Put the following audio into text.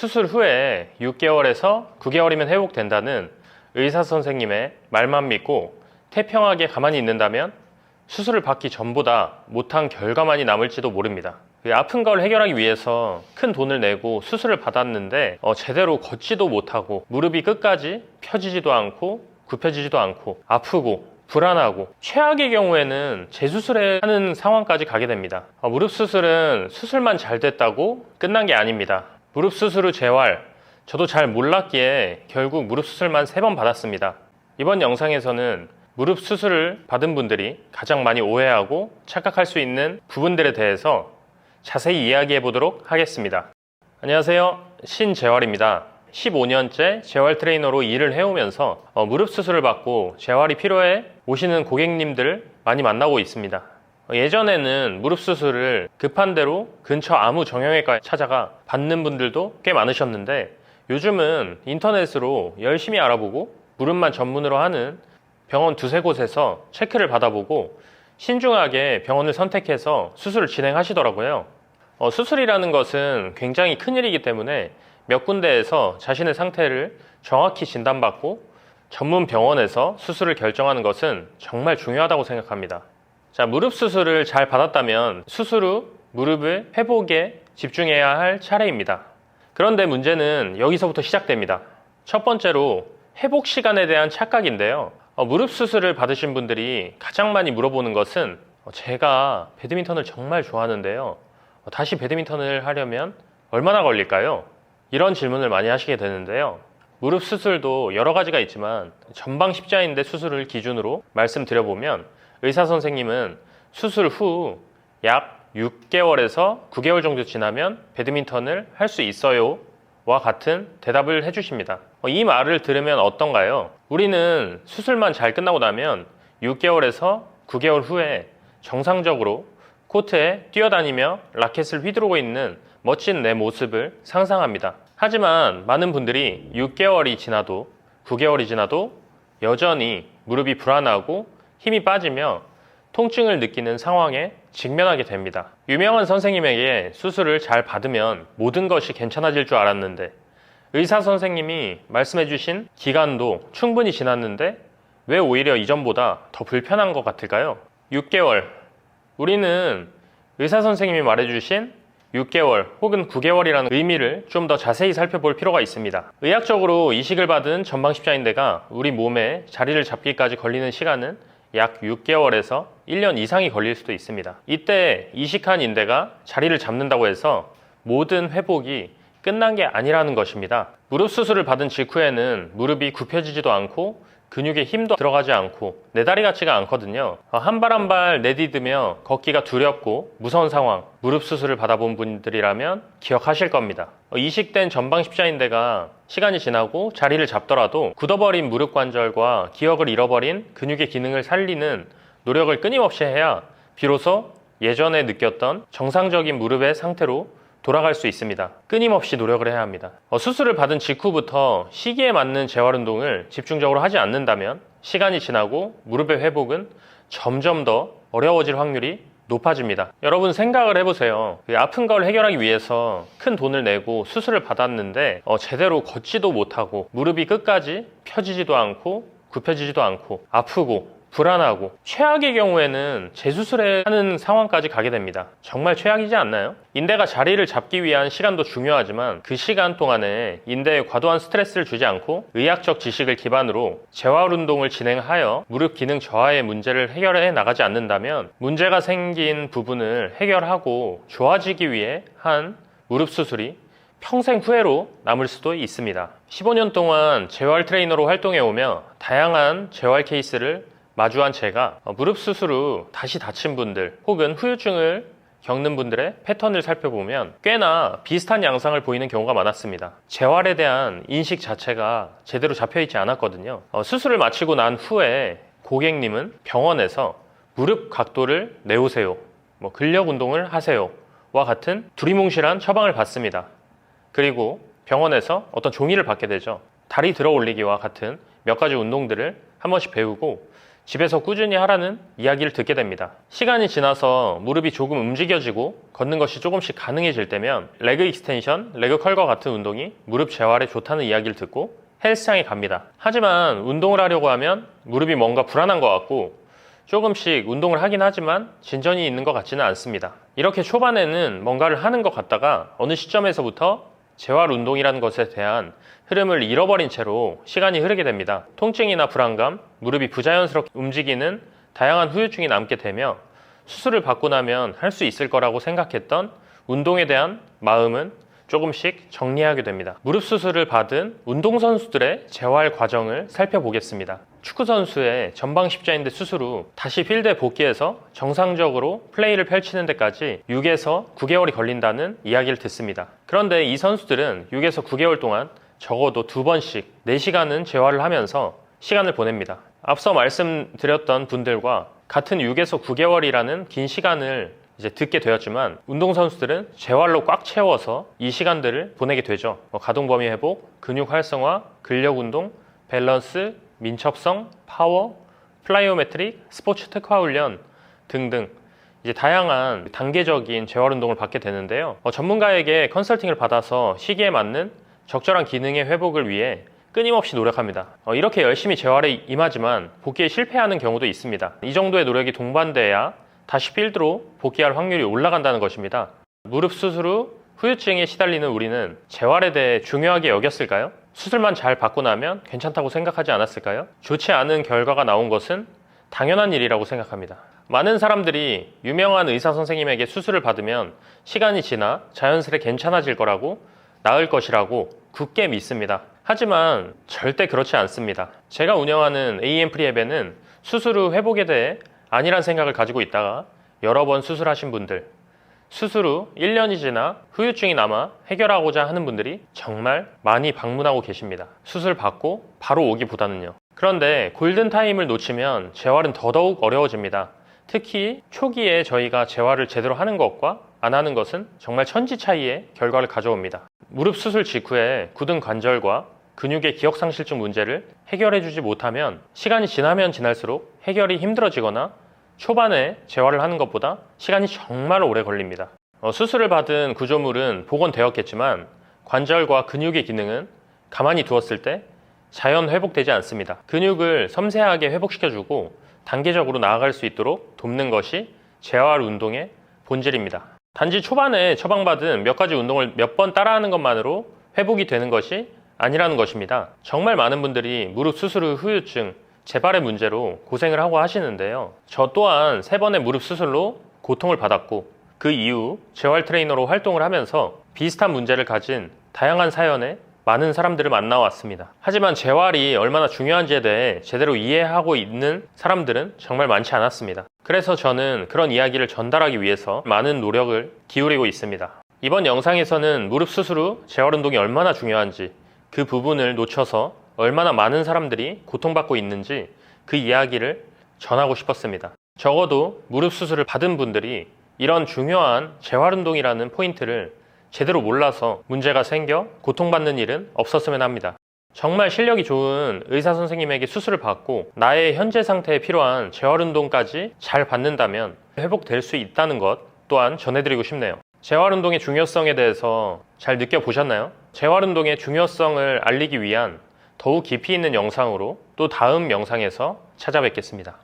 수술 후에 6개월에서 9개월이면 회복된다는 의사 선생님의 말만 믿고 태평하게 가만히 있는다면 수술을 받기 전보다 못한 결과만이 남을지도 모릅니다. 아픈 걸 해결하기 위해서 큰 돈을 내고 수술을 받았는데 제대로 걷지도 못하고 무릎이 끝까지 펴지지도 않고 굽혀지지도 않고 아프고 불안하고 최악의 경우에는 재수술하는 상황까지 가게 됩니다. 무릎 수술은 수술만 잘 됐다고 끝난 게 아닙니다. 무릎 수술 후 재활, 저도 잘 몰랐기에 결국 무릎 수술만 3번 받았습니다. 이번 영상에서는 무릎 수술을 받은 분들이 가장 많이 오해하고 착각할 수 있는 부분들에 대해서 자세히 이야기해 보도록 하겠습니다. 안녕하세요, 신재활입니다. 15년째 재활 트레이너로 일을 해오면서 무릎 수술을 받고 재활이 필요해 오시는 고객님들 많이 만나고 있습니다. 예전에는 무릎 수술을 급한 대로 근처 아무 정형외과에 찾아가 받는 분들도 꽤 많으셨는데 요즘은 인터넷으로 열심히 알아보고 무릎만 전문으로 하는 병원 2-3곳에서 체크를 받아보고 신중하게 병원을 선택해서 수술을 진행하시더라고요. 수술이라는 것은 굉장히 큰일이기 때문에 몇 군데에서 자신의 상태를 정확히 진단받고 전문 병원에서 수술을 결정하는 것은 정말 중요하다고 생각합니다. 자, 무릎 수술을 잘 받았다면 수술 후 무릎의 회복에 집중해야 할 차례입니다. 그런데 문제는 여기서부터 시작됩니다. 첫 번째로 회복 시간에 대한 착각인데요. 무릎 수술을 받으신 분들이 가장 많이 물어보는 것은 제가 배드민턴을 정말 좋아하는데요. 다시 배드민턴을 하려면 얼마나 걸릴까요? 이런 질문을 많이 하시게 되는데요. 무릎 수술도 여러 가지가 있지만 전방 십자인대 수술을 기준으로 말씀드려보면 의사 선생님은 수술 후 약 6개월에서 9개월 정도 지나면 배드민턴을 할 수 있어요 와 같은 대답을 해주십니다. 이 말을 들으면 어떤가요? 우리는 수술만 잘 끝나고 나면 6개월에서 9개월 후에 정상적으로 코트에 뛰어다니며 라켓을 휘두르고 있는 멋진 내 모습을 상상합니다. 하지만 많은 분들이 6개월이 지나도 9개월이 지나도 여전히 무릎이 불안하고 힘이 빠지며 통증을 느끼는 상황에 직면하게 됩니다. 유명한 선생님에게 수술을 잘 받으면 모든 것이 괜찮아질 줄 알았는데 의사 선생님이 말씀해 주신 기간도 충분히 지났는데 왜 오히려 이전보다 더 불편한 것 같을까요? 6개월, 우리는 의사 선생님이 말해 주신 6개월 혹은 9개월이라는 의미를 좀 더 자세히 살펴볼 필요가 있습니다. 의학적으로 이식을 받은 전방 십자인대가 우리 몸에 자리를 잡기까지 걸리는 시간은 약 6개월에서 1년 이상이 걸릴 수도 있습니다. 이때 이식한 인대가 자리를 잡는다고 해서 모든 회복이 끝난 게 아니라는 것입니다. 무릎 수술을 받은 직후에는 무릎이 굽혀지지도 않고 근육에 힘도 들어가지 않고 내 다리 같지가 않거든요. 한 발 한 발 내디디며 걷기가 두렵고 무서운 상황, 무릎 수술을 받아본 분들이라면 기억하실 겁니다. 이식된 전방 십자인대가 시간이 지나고 자리를 잡더라도 굳어버린 무릎 관절과 기억을 잃어버린 근육의 기능을 살리는 노력을 끊임없이 해야 비로소 예전에 느꼈던 정상적인 무릎의 상태로 돌아갈 수 있습니다. 끊임없이 노력을 해야 합니다. 수술을 받은 직후부터 시기에 맞는 재활 운동을 집중적으로 하지 않는다면 시간이 지나고 무릎의 회복은 점점 더 어려워질 확률이 높아집니다. 여러분 생각을 해보세요. 아픈 걸 해결하기 위해서 큰 돈을 내고 수술을 받았는데 제대로 걷지도 못하고 무릎이 끝까지 펴지지도 않고 굽혀지지도 않고 아프고 불안하고 최악의 경우에는 재수술하는 상황까지 가게 됩니다. 정말 최악이지 않나요? 인대가 자리를 잡기 위한 시간도 중요하지만 그 시간 동안에 인대에 과도한 스트레스를 주지 않고 의학적 지식을 기반으로 재활 운동을 진행하여 무릎 기능 저하의 문제를 해결해 나가지 않는다면 문제가 생긴 부분을 해결하고 좋아지기 위해 한 무릎 수술이 평생 후회로 남을 수도 있습니다. 15년 동안 재활 트레이너로 활동해 오며 다양한 재활 케이스를 마주한 제가 무릎 수술 후 다시 다친 분들 혹은 후유증을 겪는 분들의 패턴을 살펴보면 꽤나 비슷한 양상을 보이는 경우가 많았습니다. 재활에 대한 인식 자체가 제대로 잡혀있지 않았거든요. 수술을 마치고 난 후에 고객님은 병원에서 무릎 각도를 내우세요, 근력 운동을 하세요 와 같은 두리뭉실한 처방을 받습니다. 그리고 병원에서 어떤 종이를 받게 되죠. 다리 들어 올리기와 같은 몇 가지 운동들을 한 번씩 배우고 집에서 꾸준히 하라는 이야기를 듣게 됩니다. 시간이 지나서 무릎이 조금 움직여지고 걷는 것이 조금씩 가능해질 때면 레그 익스텐션, 레그 컬과 같은 운동이 무릎 재활에 좋다는 이야기를 듣고 헬스장에 갑니다. 하지만 운동을 하려고 하면 무릎이 뭔가 불안한 것 같고 조금씩 운동을 하긴 하지만 진전이 있는 것 같지는 않습니다. 이렇게 초반에는 뭔가를 하는 것 같다가 어느 시점에서부터 재활 운동이라는 것에 대한 흐름을 잃어버린 채로 시간이 흐르게 됩니다. 통증이나 불안감, 무릎이 부자연스럽게 움직이는 다양한 후유증이 남게 되며 수술을 받고 나면 할 수 있을 거라고 생각했던 운동에 대한 마음은 조금씩 정리하게 됩니다. 무릎 수술을 받은 운동선수들의 재활 과정을 살펴보겠습니다. 축구선수의 전방 십자인대 수술 후 다시 필드에 복귀해서 정상적으로 플레이를 펼치는 데까지 6에서 9개월이 걸린다는 이야기를 듣습니다. 그런데 이 선수들은 6에서 9개월 동안 적어도 2번씩 4시간은 재활을 하면서 시간을 보냅니다. 앞서 말씀드렸던 분들과 같은 6에서 9개월이라는 긴 시간을 이제 듣게 되었지만 운동선수들은 재활로 꽉 채워서 이 시간들을 보내게 되죠. 가동 범위 회복, 근육 활성화, 근력 운동, 밸런스, 민첩성, 파워, 플라이오메트릭, 스포츠 특화 훈련 등등 이제 다양한 단계적인 재활 운동을 받게 되는데요. 전문가에게 컨설팅을 받아서 시기에 맞는 적절한 기능의 회복을 위해 끊임없이 노력합니다. 이렇게 열심히 재활에 임하지만 복귀에 실패하는 경우도 있습니다. 이 정도의 노력이 동반돼야 다시 필드로 복귀할 확률이 올라간다는 것입니다. 무릎 수술 후 후유증에 시달리는 우리는 재활에 대해 중요하게 여겼을까요? 수술만 잘 받고 나면 괜찮다고 생각하지 않았을까요? 좋지 않은 결과가 나온 것은 당연한 일이라고 생각합니다. 많은 사람들이 유명한 의사 선생님에게 수술을 받으면 시간이 지나 자연스레 괜찮아질 거라고, 나을 것이라고 굳게 믿습니다. 하지만 절대 그렇지 않습니다. 제가 운영하는 AM프리앱에는 수술 후 회복에 대해 아니란 생각을 가지고 있다가 여러 번 수술하신 분들, 수술 후 1년이 지나 후유증이 남아 해결하고자 하는 분들이 정말 많이 방문하고 계십니다. 수술 받고 바로 오기보다는요. 그런데 골든타임을 놓치면 재활은 더더욱 어려워집니다. 특히 초기에 저희가 재활을 제대로 하는 것과 안 하는 것은 정말 천지 차이의 결과를 가져옵니다. 무릎 수술 직후에 굳은 관절과 근육의 기억상실증 문제를 해결해주지 못하면 시간이 지나면 지날수록 해결이 힘들어지거나 초반에 재활을 하는 것보다 시간이 정말 오래 걸립니다. 수술을 받은 구조물은 복원되었겠지만 관절과 근육의 기능은 가만히 두었을 때 자연 회복되지 않습니다. 근육을 섬세하게 회복시켜주고 단계적으로 나아갈 수 있도록 돕는 것이 재활 운동의 본질입니다. 단지 초반에 처방받은 몇 가지 운동을 몇 번 따라하는 것만으로 회복이 되는 것이 아니라는 것입니다. 정말 많은 분들이 무릎 수술 후 후유증, 재발의 문제로 고생을 하고 하시는데요. 저 또한 3번의 무릎 수술로 고통을 받았고 그 이후 재활 트레이너로 활동을 하면서 비슷한 문제를 가진 다양한 사연의 많은 사람들을 만나왔습니다. 하지만 재활이 얼마나 중요한지에 대해 제대로 이해하고 있는 사람들은 정말 많지 않았습니다. 그래서 저는 그런 이야기를 전달하기 위해서 많은 노력을 기울이고 있습니다. 이번 영상에서는 무릎 수술 후 재활 운동이 얼마나 중요한지, 그 부분을 놓쳐서 얼마나 많은 사람들이 고통받고 있는지 그 이야기를 전하고 싶었습니다. 적어도 무릎 수술을 받은 분들이 이런 중요한 재활 운동이라는 포인트를 제대로 몰라서 문제가 생겨 고통받는 일은 없었으면 합니다. 정말 실력이 좋은 의사 선생님에게 수술을 받고 나의 현재 상태에 필요한 재활 운동까지 잘 받는다면 회복될 수 있다는 것 또한 전해드리고 싶네요. 재활 운동의 중요성에 대해서 잘 느껴보셨나요? 재활 운동의 중요성을 알리기 위한 더욱 깊이 있는 영상으로 또 다음 영상에서 찾아뵙겠습니다.